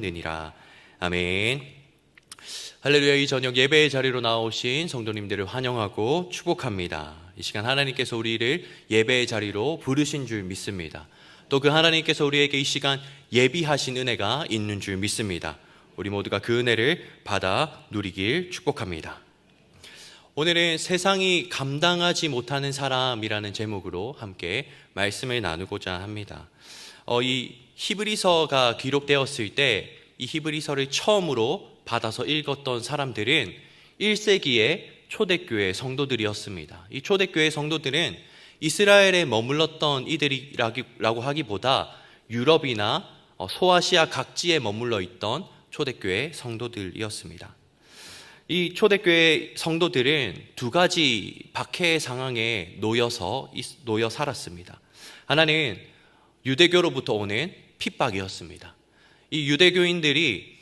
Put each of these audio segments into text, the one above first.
느니라. 아멘. 할렐루야. 이 저녁 예배의 자리로 나오신 성도님들을 환영하고 축복합니다. 이 시간 하나님께서 우리를 예배의 자리로 부르신 줄 믿습니다. 또 그 하나님께서 우리에게 이 시간 예비하신 은혜가 있는 줄 믿습니다. 우리 모두가 그 은혜를 받아 누리길 축복합니다. 오늘은 세상이 감당하지 못하는 사람이라는 제목으로 함께 말씀을 나누고자 합니다. 이 히브리서가 기록되었을 때 이 히브리서를 처음으로 받아서 읽었던 사람들은 1세기의 초대교회 성도들이었습니다. 이 초대교회 성도들은 이스라엘에 머물렀던 이들이라고 하기보다 유럽이나 소아시아 각지에 머물러 있던 초대교회 성도들이었습니다. 이 초대교회 성도들은 두 가지 박해의 상황에 놓여 살았습니다. 하나는 유대교로부터 오는 핍박이었습니다. 이 유대교인들이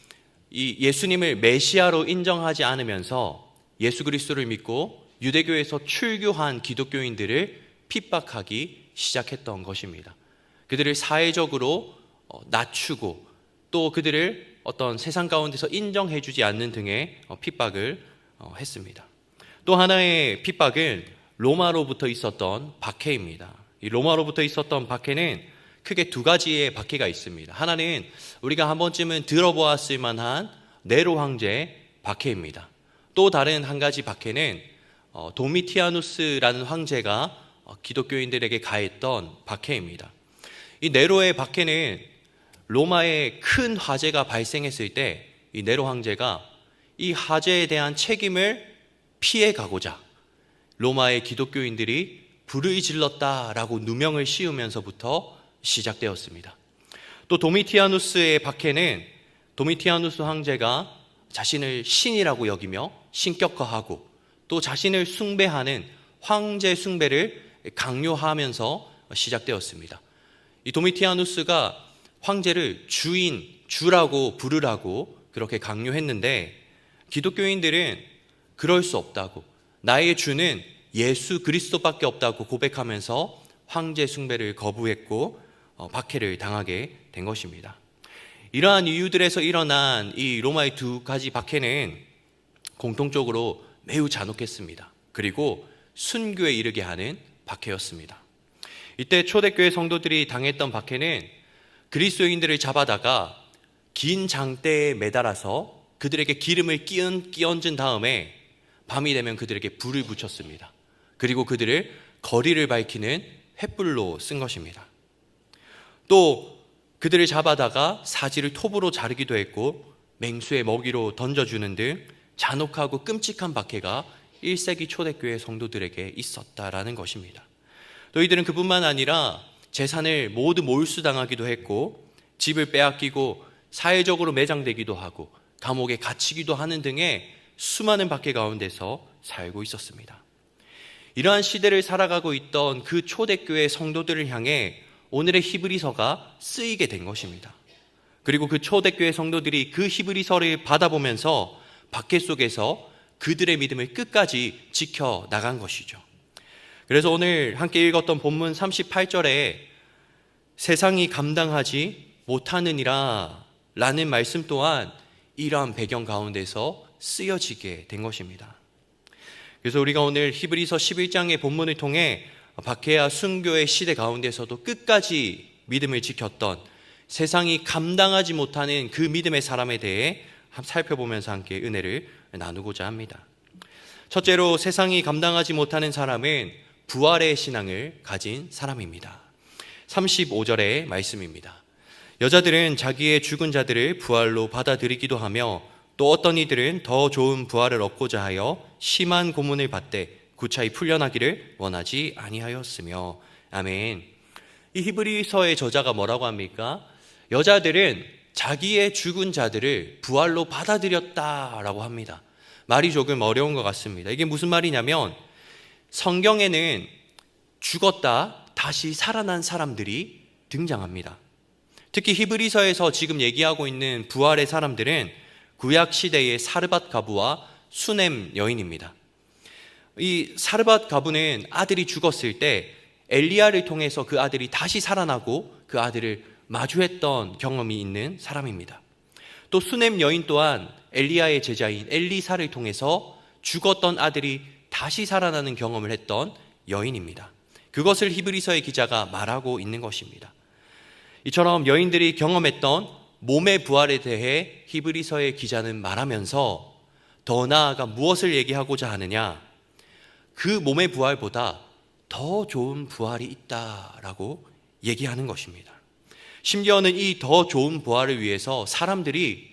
이 예수님을 메시아로 인정하지 않으면서 예수 그리스도를 믿고 유대교에서 출교한 기독교인들을 핍박하기 시작했던 것입니다. 그들을 사회적으로 낮추고 또 그들을 어떤 세상 가운데서 인정해주지 않는 등의 핍박을 했습니다. 또 하나의 핍박은 로마로부터 있었던 박해입니다. 이 로마로부터 있었던 박해는 크게 두 가지의 박해가 있습니다. 하나는 우리가 한 번쯤은 들어보았을 만한 네로 황제의 박해입니다. 또 다른 한 가지 박해는 도미티아누스라는 황제가 기독교인들에게 가했던 박해입니다. 이 네로의 박해는 로마에 큰 화재가 발생했을 때 이 네로 황제가 이 화재에 대한 책임을 피해 가고자 로마의 기독교인들이 불을 질렀다라고 누명을 씌우면서부터 시작되었습니다. 또 도미티아누스의 박해는 도미티아누스 황제가 자신을 신이라고 여기며 신격화하고 또 자신을 숭배하는 황제 숭배를 강요하면서 시작되었습니다. 이 도미티아누스가 황제를 주라고 부르라고 그렇게 강요했는데 기독교인들은 그럴 수 없다고, 나의 주는 예수 그리스도밖에 없다고 고백하면서 황제 숭배를 거부했고 박해를 당하게 된 것입니다. 이러한 이유들에서 일어난 이 로마의 두 가지 박해는 공통적으로 매우 잔혹했습니다. 그리고 순교에 이르게 하는 박해였습니다. 이때 초대교회 성도들이 당했던 박해는 그리스도인들을 잡아다가 긴 장대에 매달아서 그들에게 기름을 끼얹은 다음에 밤이 되면 그들에게 불을 붙였습니다. 그리고 그들을 거리를 밝히는 횃불로 쓴 것입니다. 또 그들을 잡아다가 사지를 톱으로 자르기도 했고 맹수의 먹이로 던져주는 등 잔혹하고 끔찍한 박해가 1세기 초대교회 성도들에게 있었다라는 것입니다. 또 이들은 그뿐만 아니라 재산을 모두 몰수당하기도 했고 집을 빼앗기고 사회적으로 매장되기도 하고 감옥에 갇히기도 하는 등의 수많은 박해 가운데서 살고 있었습니다. 이러한 시대를 살아가고 있던 그 초대교회 성도들을 향해 오늘의 히브리서가 쓰이게 된 것입니다. 그리고 그 초대교회 성도들이 그 히브리서를 받아보면서 박해 속에서 그들의 믿음을 끝까지 지켜나간 것이죠. 그래서 오늘 함께 읽었던 본문 38절에 세상이 감당하지 못하느니라 라는 말씀 또한 이러한 배경 가운데서 쓰여지게 된 것입니다. 그래서 우리가 오늘 히브리서 11장의 본문을 통해 박해와 순교의 시대 가운데서도 끝까지 믿음을 지켰던 세상이 감당하지 못하는 그 믿음의 사람에 대해 살펴보면서 함께 은혜를 나누고자 합니다. 첫째로 세상이 감당하지 못하는 사람은 부활의 신앙을 가진 사람입니다. 35절의 말씀입니다. 여자들은 자기의 죽은 자들을 부활로 받아들이기도 하며 또 어떤 이들은 더 좋은 부활을 얻고자 하여 심한 고문을 받되 구차히 풀려나기를 원하지 아니하였으며. 아멘. 이 히브리서의 저자가 뭐라고 합니까? 여자들은 자기의 죽은 자들을 부활로 받아들였다라고 합니다. 말이 조금 어려운 것 같습니다. 이게 무슨 말이냐면 성경에는 죽었다 다시 살아난 사람들이 등장합니다. 특히 히브리서에서 지금 얘기하고 있는 부활의 사람들은 구약 시대의 사르밧 가부와 수넴 여인입니다. 이 사르밧 가부는 아들이 죽었을 때 엘리야를 통해서 그 아들이 다시 살아나고 그 아들을 마주했던 경험이 있는 사람입니다. 또 수넴 여인 또한 엘리야의 제자인 엘리사를 통해서 죽었던 아들이 다시 살아나는 경험을 했던 여인입니다. 그것을 히브리서의 기자가 말하고 있는 것입니다. 이처럼 여인들이 경험했던 몸의 부활에 대해 히브리서의 기자는 말하면서 더 나아가 무엇을 얘기하고자 하느냐, 그 몸의 부활보다 더 좋은 부활이 있다라고 얘기하는 것입니다. 심지어는 이 더 좋은 부활을 위해서 사람들이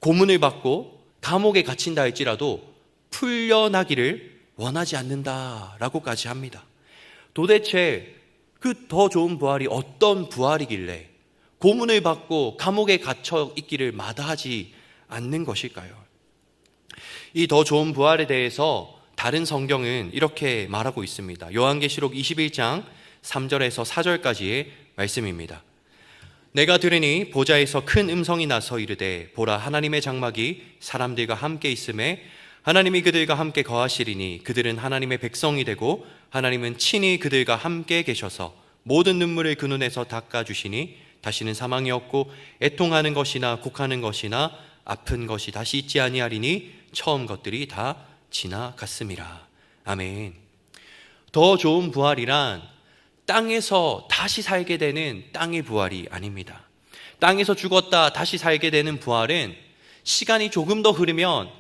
고문을 받고 감옥에 갇힌다 할지라도 풀려나기를 원하지 않는다라고까지 합니다. 도대체 그 더 좋은 부활이 어떤 부활이길래 고문을 받고 감옥에 갇혀 있기를 마다하지 않는 것일까요? 이 더 좋은 부활에 대해서 다른 성경은 이렇게 말하고 있습니다. 요한계시록 21장 3절에서 4절까지의 말씀입니다. 내가 들으니 보좌에서 큰 음성이 나서 이르되 보라, 하나님의 장막이 사람들과 함께 있음에 하나님이 그들과 함께 거하시리니 그들은 하나님의 백성이 되고 하나님은 친히 그들과 함께 계셔서 모든 눈물을 그 눈에서 닦아주시니 다시는 사망이 없고 애통하는 것이나 곡하는 것이나 아픈 것이 다시 있지 아니하리니 처음 것들이 다 지나갔음이라. 아멘. 더 좋은 부활이란 땅에서 다시 살게 되는 땅의 부활이 아닙니다. 땅에서 죽었다 다시 살게 되는 부활은 시간이 조금 더 흐르면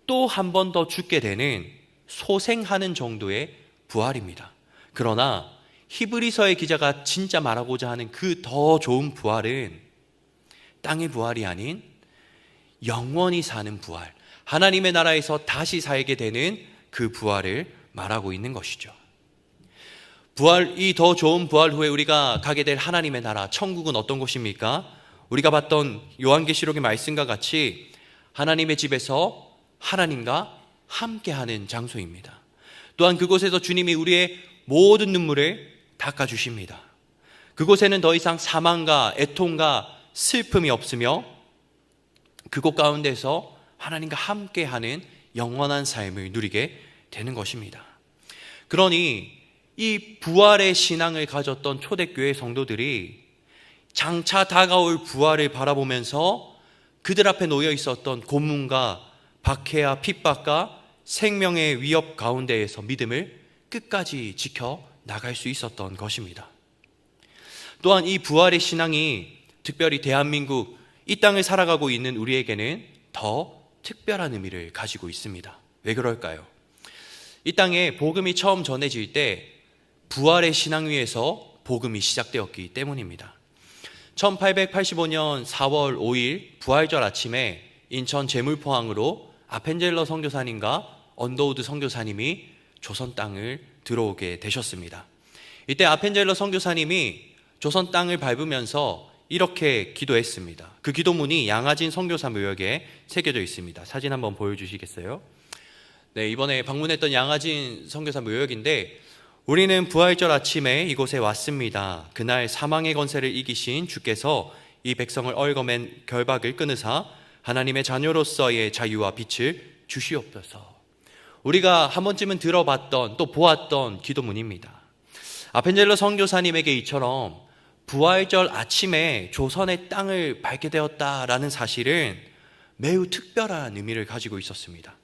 또 한 번 더 죽게 되는 소생하는 정도의 부활입니다. 그러나 히브리서의 기자가 진짜 말하고자 하는 그 더 좋은 부활은 땅의 부활이 아닌 영원히 사는 부활, 하나님의 나라에서 다시 살게 되는 그 부활을 말하고 있는 것이죠. 부활, 이 더 좋은 부활 후에 우리가 가게 될 하나님의 나라, 천국은 어떤 곳입니까? 우리가 봤던 요한계시록의 말씀과 같이 하나님의 집에서 하나님과 함께하는 장소입니다. 또한 그곳에서 주님이 우리의 모든 눈물을 닦아주십니다. 그곳에는 더 이상 사망과 애통과 슬픔이 없으며 그곳 가운데서 하나님과 함께하는 영원한 삶을 누리게 되는 것입니다. 그러니 이 부활의 신앙을 가졌던 초대교회 성도들이 장차 다가올 부활을 바라보면서 그들 앞에 놓여 있었던 고문과 박해와 핍박과 생명의 위협 가운데에서 믿음을 끝까지 지켜 나갈 수 있었던 것입니다. 또한 이 부활의 신앙이 특별히 대한민국 이 땅을 살아가고 있는 우리에게는 더 특별한 의미를 가지고 있습니다. 왜 그럴까요? 이 땅에 복음이 처음 전해질 때 부활의 신앙 위에서 복음이 시작되었기 때문입니다. 1885년 4월 5일 부활절 아침에 인천 제물포항으로 아펜젤러 선교사님과 언더우드 선교사님이 조선 땅을 들어오게 되셨습니다. 이때 아펜젤러 선교사님이 조선 땅을 밟으면서 이렇게 기도했습니다. 그 기도문이 양아진 선교사 묘역에 새겨져 있습니다. 사진 한번 보여주시겠어요? 네, 이번에 방문했던 양아진 선교사 묘역인데, 우리는 부활절 아침에 이곳에 왔습니다. 그날 사망의 권세를 이기신 주께서 이 백성을 얽어맨 결박을 끊으사 하나님의 자녀로서의 자유와 빛을 주시옵소서. 우리가 한 번쯤은 들어봤던 또 보았던 기도문입니다. 아펜젤러 선교사님에게 이처럼 부활절 아침에 조선의 땅을 밟게 되었다라는 사실은 매우 특별한 의미를 가지고 있었습니다.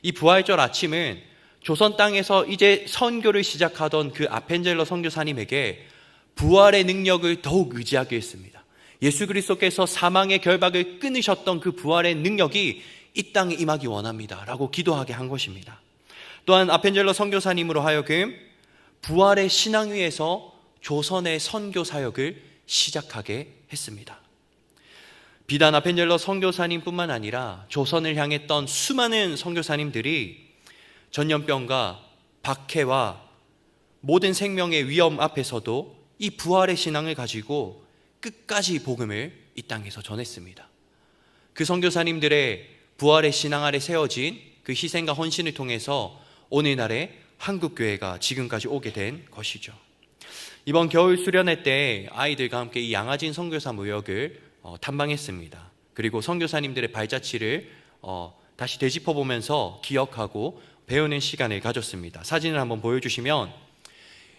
이 부활절 아침은 조선 땅에서 이제 선교를 시작하던 그 아펜젤러 선교사님에게 부활의 능력을 더욱 의지하게 했습니다. 예수 그리스도께서 사망의 결박을 끊으셨던 그 부활의 능력이 이 땅에 임하기 원합니다 라고 기도하게 한 것입니다. 또한 아펜젤러 선교사님으로 하여금 부활의 신앙 위에서 조선의 선교 사역을 시작하게 했습니다. 비단 아펜젤러 선교사님뿐만 아니라 조선을 향했던 수많은 선교사님들이 전염병과 박해와 모든 생명의 위험 앞에서도 이 부활의 신앙을 가지고 끝까지 복음을 이 땅에서 전했습니다. 그 선교사님들의 부활의 신앙 아래 세워진 그 희생과 헌신을 통해서 오늘날의 한국교회가 지금까지 오게 된 것이죠. 이번 겨울 수련회 때 아이들과 함께 이 양아진 선교사 묘역을 탐방했습니다. 그리고 선교사님들의 발자취를 다시 되짚어보면서 기억하고 배우는 시간을 가졌습니다. 사진을 한번 보여주시면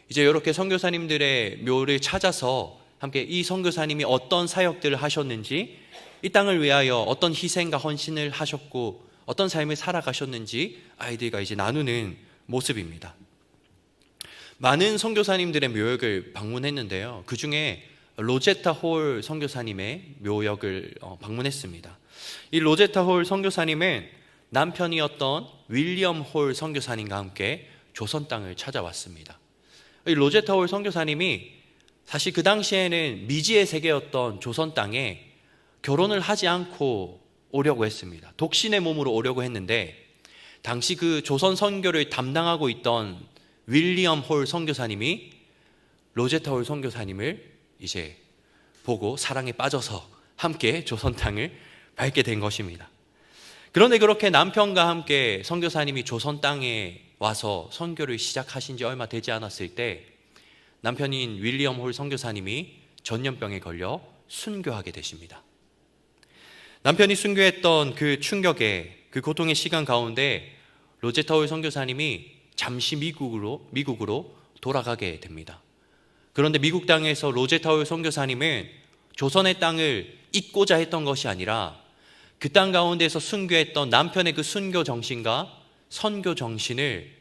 이제 이렇게 선교사님들의 묘를 찾아서 함께 이 선교사님이 어떤 사역들을 하셨는지 이 땅을 위하여 어떤 희생과 헌신을 하셨고 어떤 삶을 살아가셨는지 아이들과 이제 나누는 모습입니다. 많은 선교사님들의 묘역을 방문했는데요. 그 중에 로제타 홀 선교사님의 묘역을 방문했습니다. 이 로제타 홀 선교사님은 남편이었던 윌리엄 홀 선교사님과 함께 조선 땅을 찾아왔습니다. 이 로제타 홀 선교사님이 사실 그 당시에는 미지의 세계였던 조선 땅에 결혼을 하지 않고 오려고 했습니다. 독신의 몸으로 오려고 했는데 당시 그 조선 선교를 담당하고 있던 윌리엄 홀 선교사님이 로제타 홀 선교사님을 이제 보고 사랑에 빠져서 함께 조선 땅을 밟게 된 것입니다. 그런데 그렇게 남편과 함께 선교사님이 조선 땅에 와서 선교를 시작하신 지 얼마 되지 않았을 때 남편인 윌리엄 홀 선교사님이 전염병에 걸려 순교하게 되십니다. 남편이 순교했던 그 충격에 그 고통의 시간 가운데 로제타 홀 선교사님이 잠시 미국으로 돌아가게 됩니다. 그런데 미국 땅에서 로제타 홀 선교사님은 조선의 땅을 잊고자 했던 것이 아니라 그 땅 가운데서 순교했던 남편의 그 순교 정신과 선교 정신을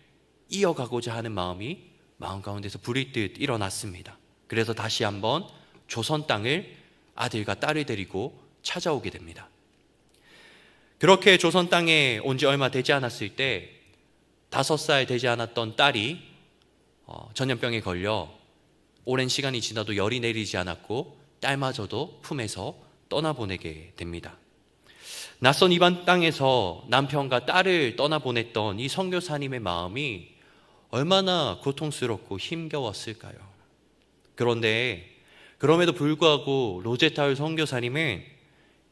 이어가고자 하는 마음이 마음 가운데서 불일 듯 일어났습니다. 그래서 다시 한번 조선 땅을 아들과 딸을 데리고 찾아오게 됩니다. 그렇게 조선 땅에 온 지 얼마 되지 않았을 때 5살 되지 않았던 딸이 전염병에 걸려 오랜 시간이 지나도 열이 내리지 않았고 딸마저도 품에서 떠나보내게 됩니다. 낯선 이방 땅에서 남편과 딸을 떠나보냈던 이 선교사님의 마음이 얼마나 고통스럽고 힘겨웠을까요? 그런데 그럼에도 불구하고 로제타 선교사님은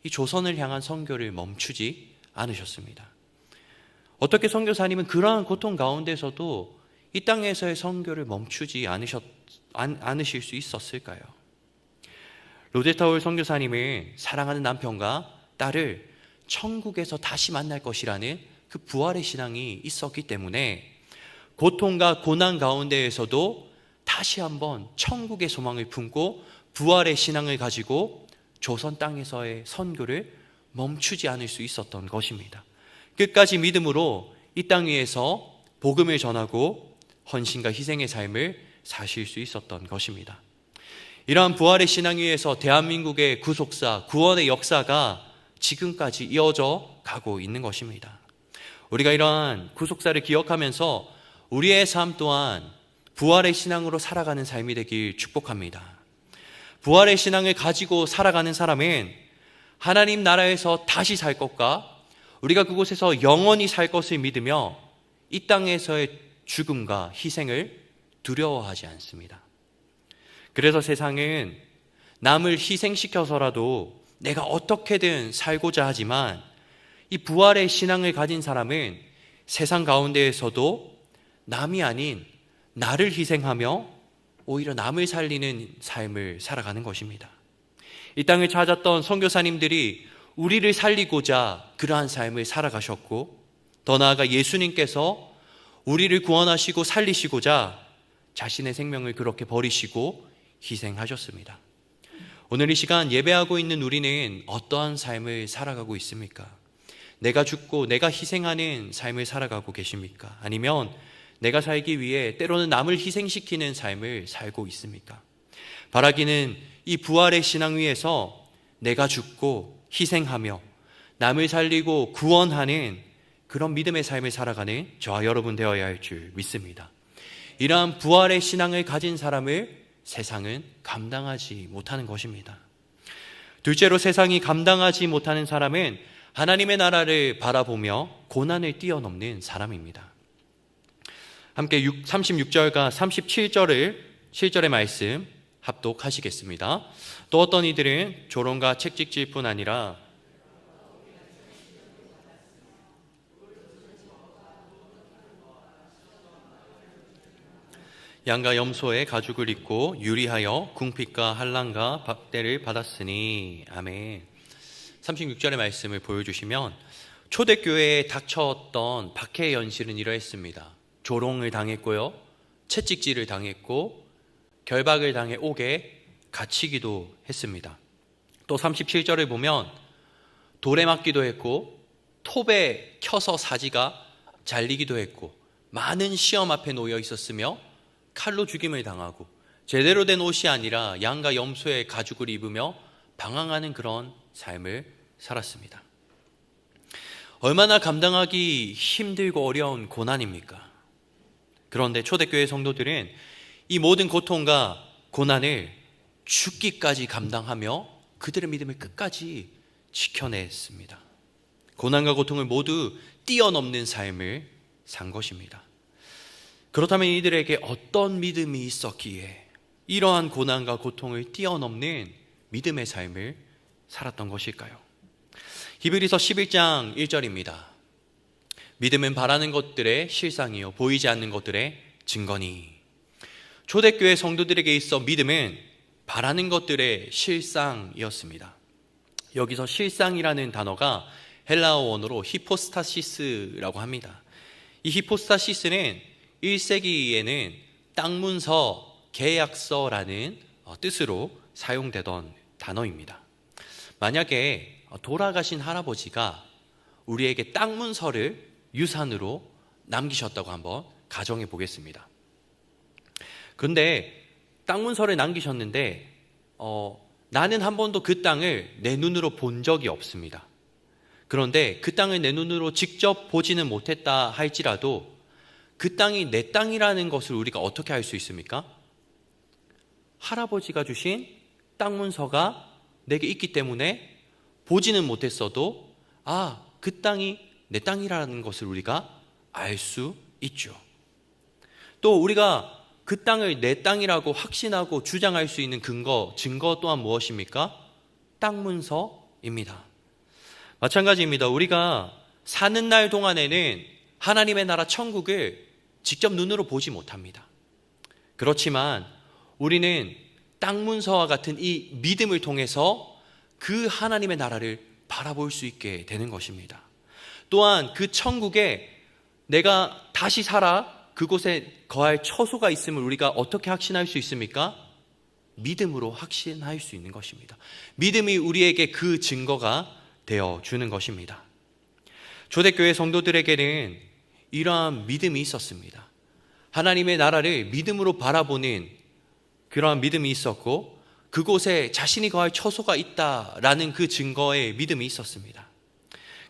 이 조선을 향한 선교를 멈추지 않으셨습니다. 어떻게 선교사님은 그러한 고통 가운데서도 이 땅에서의 선교를 멈추지 않으실 수 있었을까요? 로제타 홀 선교사님은 사랑하는 남편과 딸을 천국에서 다시 만날 것이라는 그 부활의 신앙이 있었기 때문에 고통과 고난 가운데에서도 다시 한번 천국의 소망을 품고 부활의 신앙을 가지고 조선 땅에서의 선교를 멈추지 않을 수 있었던 것입니다. 끝까지 믿음으로 이 땅 위에서 복음을 전하고 헌신과 희생의 삶을 사실 수 있었던 것입니다. 이러한 부활의 신앙 위에서 대한민국의 구속사, 구원의 역사가 지금까지 이어져 가고 있는 것입니다. 우리가 이러한 구속사를 기억하면서 우리의 삶 또한 부활의 신앙으로 살아가는 삶이 되길 축복합니다. 부활의 신앙을 가지고 살아가는 사람은 하나님 나라에서 다시 살 것과 우리가 그곳에서 영원히 살 것을 믿으며 이 땅에서의 죽음과 희생을 두려워하지 않습니다. 그래서 세상은 남을 희생시켜서라도 내가 어떻게든 살고자 하지만 이 부활의 신앙을 가진 사람은 세상 가운데에서도 남이 아닌 나를 희생하며 오히려 남을 살리는 삶을 살아가는 것입니다. 이 땅을 찾았던 선교사님들이 우리를 살리고자 그러한 삶을 살아가셨고 더 나아가 예수님께서 우리를 구원하시고 살리시고자 자신의 생명을 그렇게 버리시고 희생하셨습니다. 오늘 이 시간 예배하고 있는 우리는 어떠한 삶을 살아가고 있습니까? 내가 죽고 내가 희생하는 삶을 살아가고 계십니까? 아니면 내가 살기 위해 때로는 남을 희생시키는 삶을 살고 있습니까? 바라기는 이 부활의 신앙 위에서 내가 죽고 희생하며 남을 살리고 구원하는 그런 믿음의 삶을 살아가는 저와 여러분 되어야 할 줄 믿습니다. 이러한 부활의 신앙을 가진 사람을 세상은 감당하지 못하는 것입니다. 둘째로 세상이 감당하지 못하는 사람은 하나님의 나라를 바라보며 고난을 뛰어넘는 사람입니다. 함께 36절과 37절의 말씀 합독하시겠습니다. 또 어떤 이들은 조롱과 책찍질 뿐 아니라 양과 염소의 가죽을 입고 유리하여 궁핍과 환난과 박대를 받았으니. 아멘. 36절의 말씀을 보여주시면 초대교회에 닥쳤던 박해의 현실은 이러했습니다. 조롱을 당했고요, 채찍질을 당했고 결박을 당해 옥에 갇히기도 했습니다. 또 37절을 보면 돌에 맞기도 했고 톱에 켜서 사지가 잘리기도 했고 많은 시험 앞에 놓여 있었으며 칼로 죽임을 당하고 제대로 된 옷이 아니라 양과 염소의 가죽을 입으며 방황하는 그런 삶을 살았습니다. 얼마나 감당하기 힘들고 어려운 고난입니까? 그런데 초대교회 성도들은 이 모든 고통과 고난을 죽기까지 감당하며 그들의 믿음을 끝까지 지켜냈습니다. 고난과 고통을 모두 뛰어넘는 삶을 산 것입니다. 그렇다면 이들에게 어떤 믿음이 있었기에 이러한 고난과 고통을 뛰어넘는 믿음의 삶을 살았던 것일까요? 히브리서 11장 1절입니다. 믿음은 바라는 것들의 실상이요 보이지 않는 것들의 증거니. 초대교회 성도들에게 있어 믿음은 바라는 것들의 실상이었습니다. 여기서 실상이라는 단어가 헬라어 원어로 히포스타시스라고 합니다. 이 히포스타시스는 1세기에는 땅 문서, 계약서라는 뜻으로 사용되던 단어입니다. 만약에 돌아가신 할아버지가 우리에게 땅 문서를 유산으로 남기셨다고 한번 가정해 보겠습니다. 그런데 땅 문서를 남기셨는데 나는 한 번도 그 땅을 내 눈으로 본 적이 없습니다. 그런데 그 땅을 내 눈으로 직접 보지는 못했다 할지라도 그 땅이 내 땅이라는 것을 우리가 어떻게 알 수 있습니까? 할아버지가 주신 땅 문서가 내게 있기 때문에 보지는 못했어도 그 땅이 내 땅이라는 것을 우리가 알 수 있죠. 또 우리가 그 땅을 내 땅이라고 확신하고 주장할 수 있는 증거 또한 무엇입니까? 땅 문서입니다. 마찬가지입니다. 우리가 사는 날 동안에는 하나님의 나라 천국을 직접 눈으로 보지 못합니다. 그렇지만 우리는 땅 문서와 같은 이 믿음을 통해서 그 하나님의 나라를 바라볼 수 있게 되는 것입니다. 또한 그 천국에 내가 다시 살아 그곳에 거할 처소가 있음을 우리가 어떻게 확신할 수 있습니까? 믿음으로 확신할 수 있는 것입니다. 믿음이 우리에게 그 증거가 되어주는 것입니다. 초대교회 성도들에게는 이러한 믿음이 있었습니다. 하나님의 나라를 믿음으로 바라보는 그러한 믿음이 있었고 그곳에 자신이 거할 처소가 있다라는 그 증거의 믿음이 있었습니다.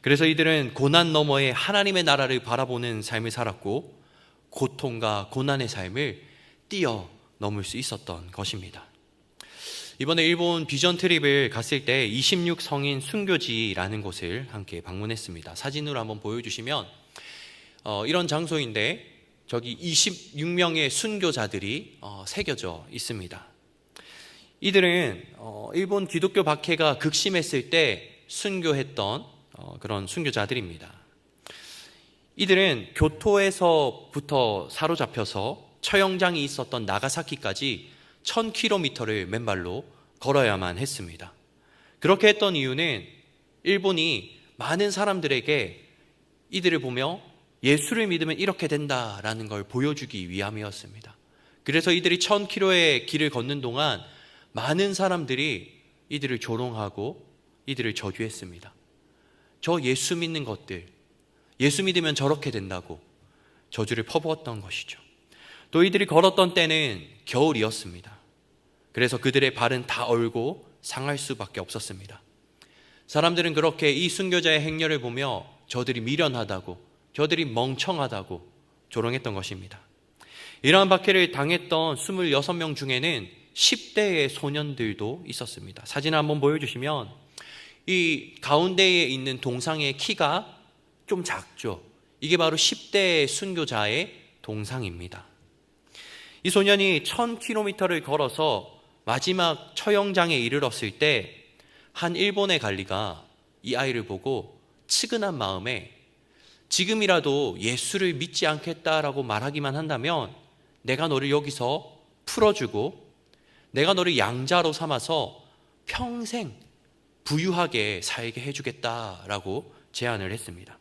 그래서 이들은 고난 너머에 하나님의 나라를 바라보는 삶을 살았고 고통과 고난의 삶을 뛰어넘을 수 있었던 것입니다. 이번에 일본 비전 트립을 갔을 때 26성인 순교지라는 곳을 함께 방문했습니다. 사진으로 한번 보여주시면 이런 장소인데 저기 26명의 순교자들이 새겨져 있습니다. 이들은 일본 기독교 박해가 극심했을 때 순교했던 그런 순교자들입니다. 이들은 교토에서부터 사로잡혀서 처형장이 있었던 나가사키까지 1000km를 맨발로 걸어야만 했습니다. 그렇게 했던 이유는 일본이 많은 사람들에게 이들을 보며 예수를 믿으면 이렇게 된다라는 걸 보여주기 위함이었습니다. 그래서 이들이 1000km의 길을 걷는 동안 많은 사람들이 이들을 조롱하고 이들을 저주했습니다. 저 예수 믿는 것들, 예수 믿으면 저렇게 된다고 저주를 퍼부었던 것이죠. 또 이들이 걸었던 때는 겨울이었습니다. 그래서 그들의 발은 다 얼고 상할 수밖에 없었습니다. 사람들은 그렇게 이 순교자의 행렬을 보며 저들이 미련하다고, 저들이 멍청하다고 조롱했던 것입니다. 이러한 박해를 당했던 26명 중에는 10대의 소년들도 있었습니다. 사진 한번 보여주시면 이 가운데에 있는 동상의 키가 좀 작죠. 이게 바로 10대 순교자의 동상입니다. 이 소년이 1000km를 걸어서 마지막 처형장에 이르렀을 때 한 일본의 관리가 이 아이를 보고 측은한 마음에 지금이라도 예수를 믿지 않겠다라고 말하기만 한다면 내가 너를 여기서 풀어주고 내가 너를 양자로 삼아서 평생 부유하게 살게 해주겠다라고 제안을 했습니다.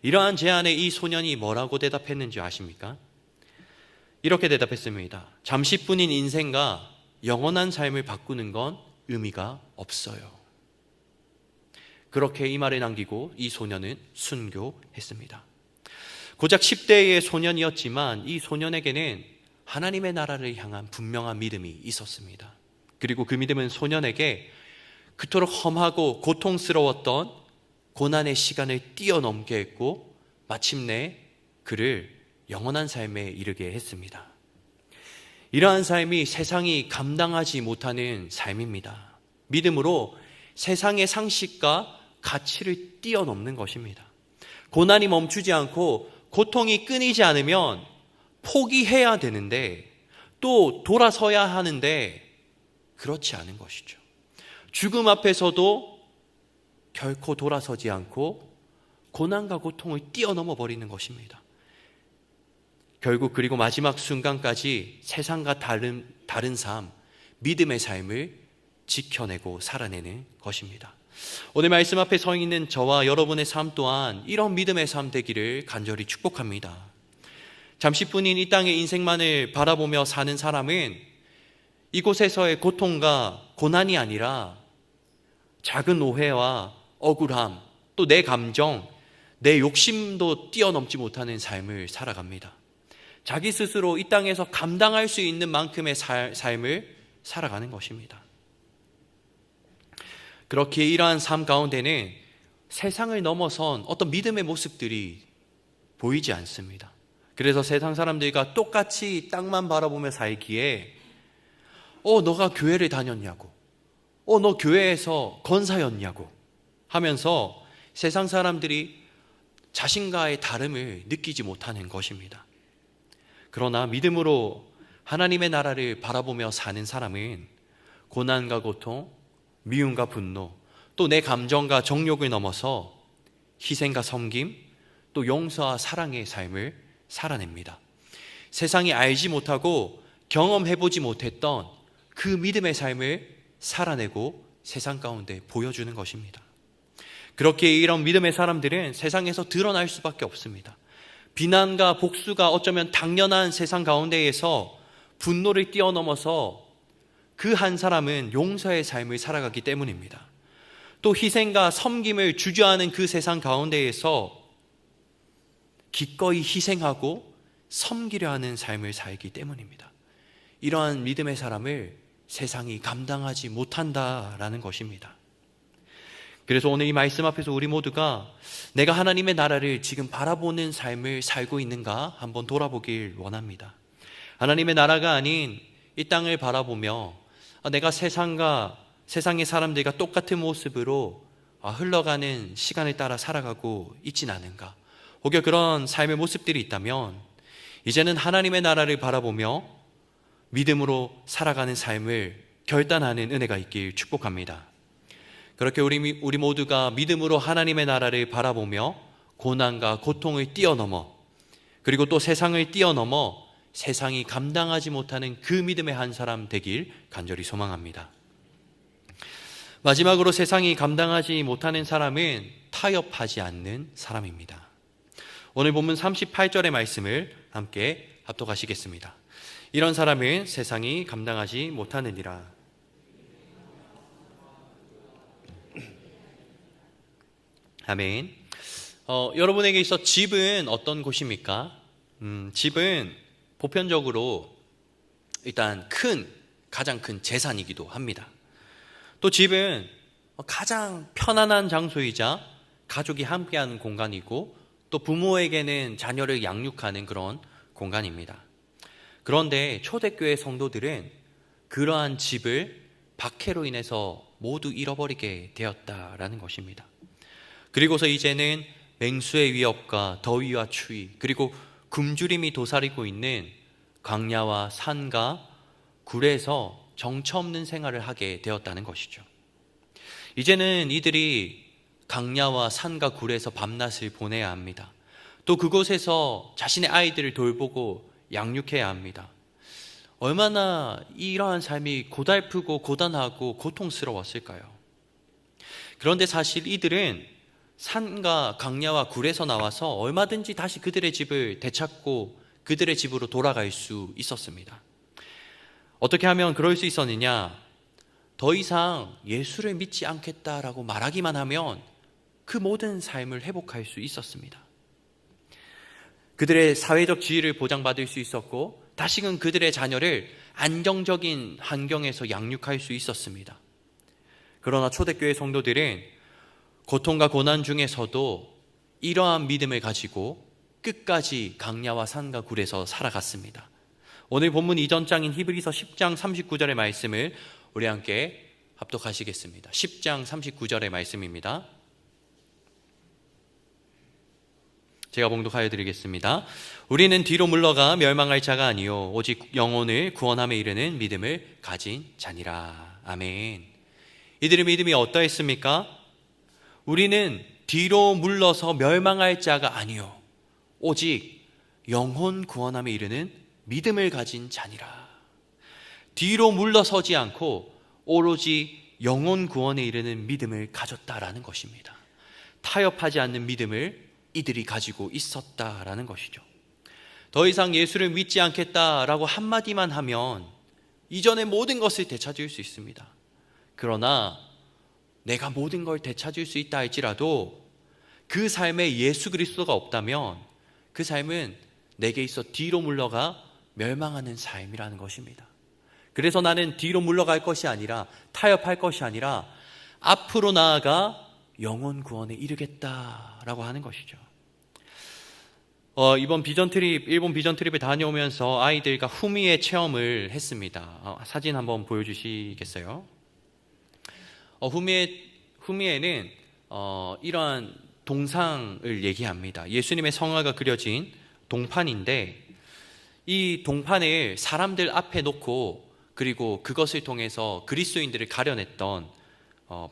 이러한 제안에 이 소년이 뭐라고 대답했는지 아십니까? 이렇게 대답했습니다. 잠시뿐인 인생과 영원한 삶을 바꾸는 건 의미가 없어요. 그렇게 이 말을 남기고 이 소년은 순교했습니다. 고작 10대의 소년이었지만 이 소년에게는 하나님의 나라를 향한 분명한 믿음이 있었습니다. 그리고 그 믿음은 소년에게 그토록 험하고 고통스러웠던 고난의 시간을 뛰어넘게 했고 마침내 그를 영원한 삶에 이르게 했습니다. 이러한 삶이 세상이 감당하지 못하는 삶입니다. 믿음으로 세상의 상식과 가치를 뛰어넘는 것입니다. 고난이 멈추지 않고 고통이 끊이지 않으면 포기해야 되는데 또 돌아서야 하는데 그렇지 않은 것이죠. 죽음 앞에서도 결코 돌아서지 않고 고난과 고통을 뛰어넘어 버리는 것입니다. 결국 그리고 마지막 순간까지 세상과 다른 삶, 믿음의 삶을 지켜내고 살아내는 것입니다. 오늘 말씀 앞에 서 있는 저와 여러분의 삶 또한 이런 믿음의 삶 되기를 간절히 축복합니다. 잠시뿐인 이 땅의 인생만을 바라보며 사는 사람은 이곳에서의 고통과 고난이 아니라 작은 오해와 억울함, 또 내 감정, 내 욕심도 뛰어넘지 못하는 삶을 살아갑니다. 자기 스스로 이 땅에서 감당할 수 있는 만큼의 삶을 살아가는 것입니다. 그렇게 이러한 삶 가운데는 세상을 넘어선 어떤 믿음의 모습들이 보이지 않습니다. 그래서 세상 사람들과 똑같이 땅만 바라보며 살기에 너가 교회를 다녔냐고, 너 교회에서 권사였냐고 하면서 세상 사람들이 자신과의 다름을 느끼지 못하는 것입니다. 그러나 믿음으로 하나님의 나라를 바라보며 사는 사람은 고난과 고통, 미움과 분노, 또 내 감정과 정욕을 넘어서 희생과 섬김, 또 용서와 사랑의 삶을 살아냅니다. 세상이 알지 못하고 경험해보지 못했던 그 믿음의 삶을 살아내고 세상 가운데 보여주는 것입니다. 그렇게 이런 믿음의 사람들은 세상에서 드러날 수밖에 없습니다. 비난과 복수가 어쩌면 당연한 세상 가운데에서 분노를 뛰어넘어서 그 한 사람은 용서의 삶을 살아가기 때문입니다. 또 희생과 섬김을 주저하는 그 세상 가운데에서 기꺼이 희생하고 섬기려 하는 삶을 살기 때문입니다. 이러한 믿음의 사람을 세상이 감당하지 못한다라는 것입니다. 그래서 오늘 이 말씀 앞에서 우리 모두가 내가 하나님의 나라를 지금 바라보는 삶을 살고 있는가 한번 돌아보길 원합니다. 하나님의 나라가 아닌 이 땅을 바라보며 내가 세상의 사람들과 똑같은 모습으로 흘러가는 시간을 따라 살아가고 있진 않은가, 혹여 그런 삶의 모습들이 있다면 이제는 하나님의 나라를 바라보며 믿음으로 살아가는 삶을 결단하는 은혜가 있길 축복합니다. 그렇게 우리 모두가 믿음으로 하나님의 나라를 바라보며 고난과 고통을 뛰어넘어, 그리고 또 세상을 뛰어넘어 세상이 감당하지 못하는 그 믿음의 한 사람 되길 간절히 소망합니다. 마지막으로 세상이 감당하지 못하는 사람은 타협하지 않는 사람입니다. 오늘 본문 38절의 말씀을 함께 합독하시겠습니다. 이런 사람은 세상이 감당하지 못하느니라. 아멘. 여러분에게 있어 집은 어떤 곳입니까? 집은 보편적으로 일단 가장 큰 재산이기도 합니다. 또 집은 가장 편안한 장소이자 가족이 함께하는 공간이고 또 부모에게는 자녀를 양육하는 그런 공간입니다. 그런데 초대교회 성도들은 그러한 집을 박해로 인해서 모두 잃어버리게 되었다라는 것입니다. 그리고서 이제는 맹수의 위협과 더위와 추위, 그리고 굶주림이 도사리고 있는 광야와 산과 굴에서 정처 없는 생활을 하게 되었다는 것이죠. 이제는 이들이 광야와 산과 굴에서 밤낮을 보내야 합니다. 또 그곳에서 자신의 아이들을 돌보고 양육해야 합니다. 얼마나 이러한 삶이 고달프고 고단하고 고통스러웠을까요? 그런데 사실 이들은 산과 강야와 굴에서 나와서 얼마든지 다시 그들의 집을 되찾고 그들의 집으로 돌아갈 수 있었습니다. 어떻게 하면 그럴 수 있었느냐? 더 이상 예수를 믿지 않겠다라고 말하기만 하면 그 모든 삶을 회복할 수 있었습니다. 그들의 사회적 지위를 보장받을 수 있었고 다시금 그들의 자녀를 안정적인 환경에서 양육할 수 있었습니다. 그러나 초대교회 성도들은 고통과 고난 중에서도 이러한 믿음을 가지고 끝까지 강야와 산과 굴에서 살아갔습니다. 오늘 본문 이전 장인 히브리서 10장 39절의 말씀을 우리 함께 합독하시겠습니다. 10장 39절의 말씀입니다. 제가 봉독하여 드리겠습니다. 우리는 뒤로 물러가 멸망할 자가 아니요 오직 영혼을 구원함에 이르는 믿음을 가진 자니라. 아멘. 이들의 믿음이 어떠했습니까? 우리는 뒤로 물러서 멸망할 자가 아니요 오직 영혼 구원함에 이르는 믿음을 가진 자니라. 뒤로 물러서지 않고 오로지 영혼 구원에 이르는 믿음을 가졌다라는 것입니다. 타협하지 않는 믿음을 이들이 가지고 있었다라는 것이죠. 더 이상 예수를 믿지 않겠다라고 한마디만 하면 이전의 모든 것을 되찾을 수 있습니다. 그러나 내가 모든 걸 되찾을 수 있다 할지라도 그 삶에 예수 그리스도가 없다면 그 삶은 내게 있어 뒤로 물러가 멸망하는 삶이라는 것입니다. 그래서 나는 뒤로 물러갈 것이 아니라 타협할 것이 아니라 앞으로 나아가 영혼 구원에 이르겠다라고 하는 것이죠. 이번 일본 비전 트립에 다녀오면서 아이들과 후미의 체험을 했습니다. 사진 한번 보여주시겠어요? 후미에는 이러한 동상을 얘기합니다. 예수님의 성화가 그려진 동판인데 이 동판을 사람들 앞에 놓고 그리고 그것을 통해서 그리스도인들을 가려냈던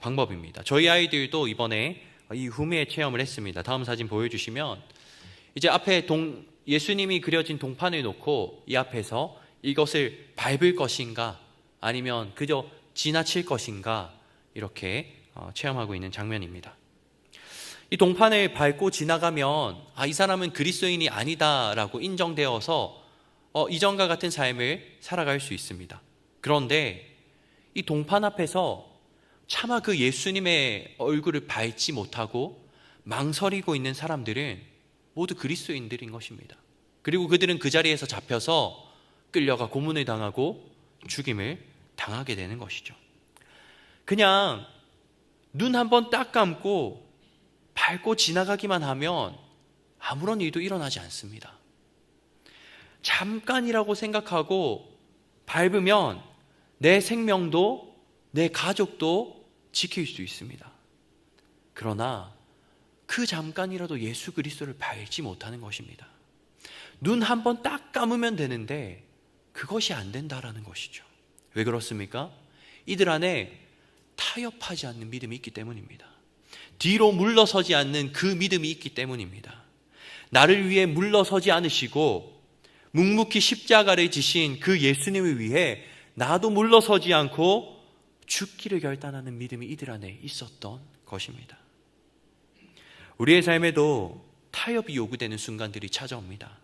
방법입니다. 저희 아이들도 이번에 이 후미의 체험을 했습니다. 다음 사진 보여주시면 이제 앞에 예수님이 그려진 동판을 놓고 이 앞에서 이것을 밟을 것인가 아니면 그저 지나칠 것인가 이렇게 체험하고 있는 장면입니다. 이 동판을 밟고 지나가면 이 사람은 그리스도인이 아니다라고 인정되어서 이전과 같은 삶을 살아갈 수 있습니다. 그런데 이 동판 앞에서 차마 그 예수님의 얼굴을 밟지 못하고 망설이고 있는 사람들은 모두 그리스도인들인 것입니다. 그리고 그들은 그 자리에서 잡혀서 끌려가 고문을 당하고 죽임을 당하게 되는 것이죠. 그냥 눈 한 번 딱 감고 밟고 지나가기만 하면 아무런 일도 일어나지 않습니다. 잠깐이라고 생각하고 밟으면 내 생명도 내 가족도 지킬 수 있습니다. 그러나 그 잠깐이라도 예수 그리스도를 밟지 못하는 것입니다. 눈 한 번 딱 감으면 되는데 그것이 안 된다라는 것이죠. 왜 그렇습니까? 이들 안에 타협하지 않는 믿음이 있기 때문입니다. 뒤로 물러서지 않는 그 믿음이 있기 때문입니다. 나를 위해 물러서지 않으시고 묵묵히 십자가를 지신 그 예수님을 위해 나도 물러서지 않고 죽기를 결단하는 믿음이 이들 안에 있었던 것입니다. 우리의 삶에도 타협이 요구되는 순간들이 찾아옵니다.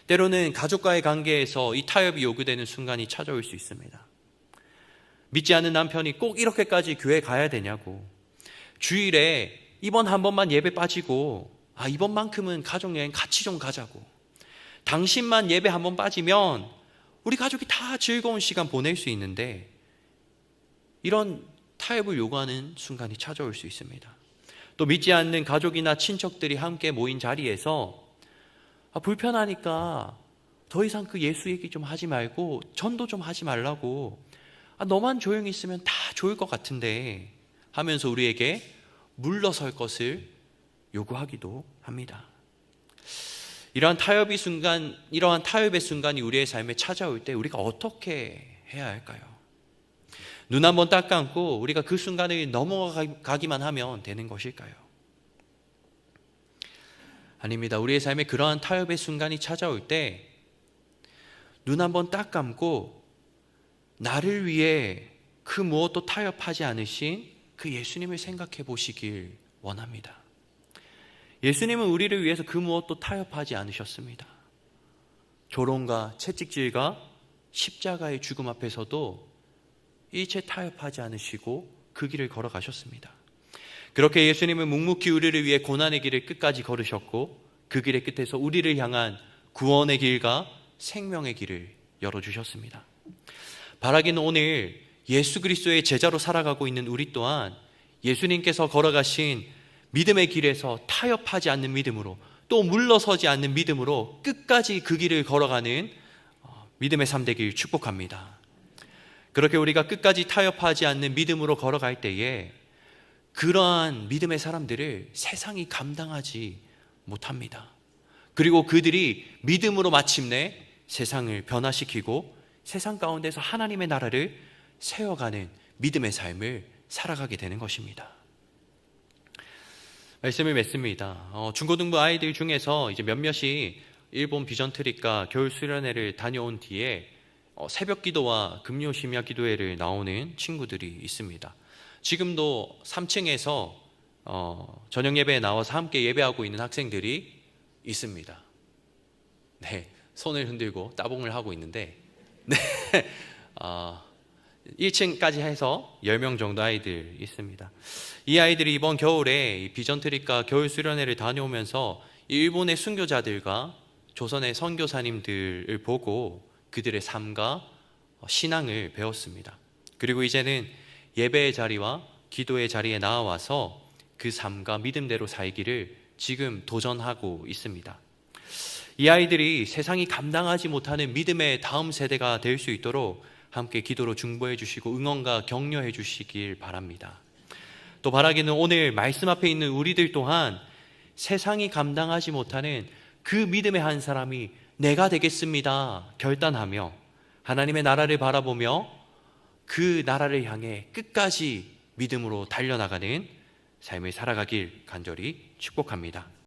때로는 가족과의 관계에서 이 타협이 요구되는 순간이 찾아올 수 있습니다. 믿지 않는 남편이 꼭 이렇게까지 교회 가야 되냐고, 주일에 이번 한 번만 예배 빠지고 이번만큼은 가족여행 같이 좀 가자고, 당신만 예배 한 번 빠지면 우리 가족이 다 즐거운 시간 보낼 수 있는데 이런 타협을 요구하는 순간이 찾아올 수 있습니다. 또 믿지 않는 가족이나 친척들이 함께 모인 자리에서 불편하니까 더 이상 그 예수 얘기 좀 하지 말고 전도 좀 하지 말라고, 너만 조용히 있으면 다 좋을 것 같은데 하면서 우리에게 물러설 것을 요구하기도 합니다. 이러한 타협의 순간이 우리의 삶에 찾아올 때 우리가 어떻게 해야 할까요? 눈 한번 딱 감고 우리가 그 순간을 넘어가기만 하면 되는 것일까요? 아닙니다. 우리의 삶에 그러한 타협의 순간이 찾아올 때 눈 한번 딱 감고 나를 위해 그 무엇도 타협하지 않으신 그 예수님을 생각해 보시길 원합니다. 예수님은 우리를 위해서 그 무엇도 타협하지 않으셨습니다. 조롱과 채찍질과 십자가의 죽음 앞에서도 일체 타협하지 않으시고 그 길을 걸어가셨습니다. 그렇게 예수님은 묵묵히 우리를 위해 고난의 길을 끝까지 걸으셨고 그 길의 끝에서 우리를 향한 구원의 길과 생명의 길을 열어주셨습니다. 바라기는 오늘 예수 그리스도의 제자로 살아가고 있는 우리 또한 예수님께서 걸어가신 믿음의 길에서 타협하지 않는 믿음으로, 또 물러서지 않는 믿음으로 끝까지 그 길을 걸어가는 믿음의 3대 길 축복합니다. 그렇게 우리가 끝까지 타협하지 않는 믿음으로 걸어갈 때에 그러한 믿음의 사람들을 세상이 감당하지 못합니다. 그리고 그들이 믿음으로 마침내 세상을 변화시키고 세상 가운데서 하나님의 나라를 세워가는 믿음의 삶을 살아가게 되는 것입니다. 말씀을 맺습니다. 중고등부 아이들 중에서 이제 몇몇이 일본 비전 트립과 겨울 수련회를 다녀온 뒤에 새벽 기도와 금요 심야 기도회를 나오는 친구들이 있습니다. 지금도 3층에서 저녁 예배에 나와서 함께 예배하고 있는 학생들이 있습니다. 네, 손을 흔들고 따봉을 하고 있는데, 네, 1층까지 해서 10명 정도 아이들 있습니다. 이 아이들이 이번 겨울에 비전 트립과 겨울 수련회를 다녀오면서 일본의 순교자들과 조선의 선교사님들을 보고 그들의 삶과 신앙을 배웠습니다. 그리고 이제는 예배의 자리와 기도의 자리에 나와서 그 삶과 믿음대로 살기를 지금 도전하고 있습니다. 이 아이들이 세상이 감당하지 못하는 믿음의 다음 세대가 될 수 있도록 함께 기도로 중보해 주시고 응원과 격려해 주시길 바랍니다. 또 바라기는 오늘 말씀 앞에 있는 우리들 또한 세상이 감당하지 못하는 그 믿음의 한 사람이 내가 되겠습니다 결단하며 하나님의 나라를 바라보며 그 나라를 향해 끝까지 믿음으로 달려나가는 삶을 살아가길 간절히 축복합니다.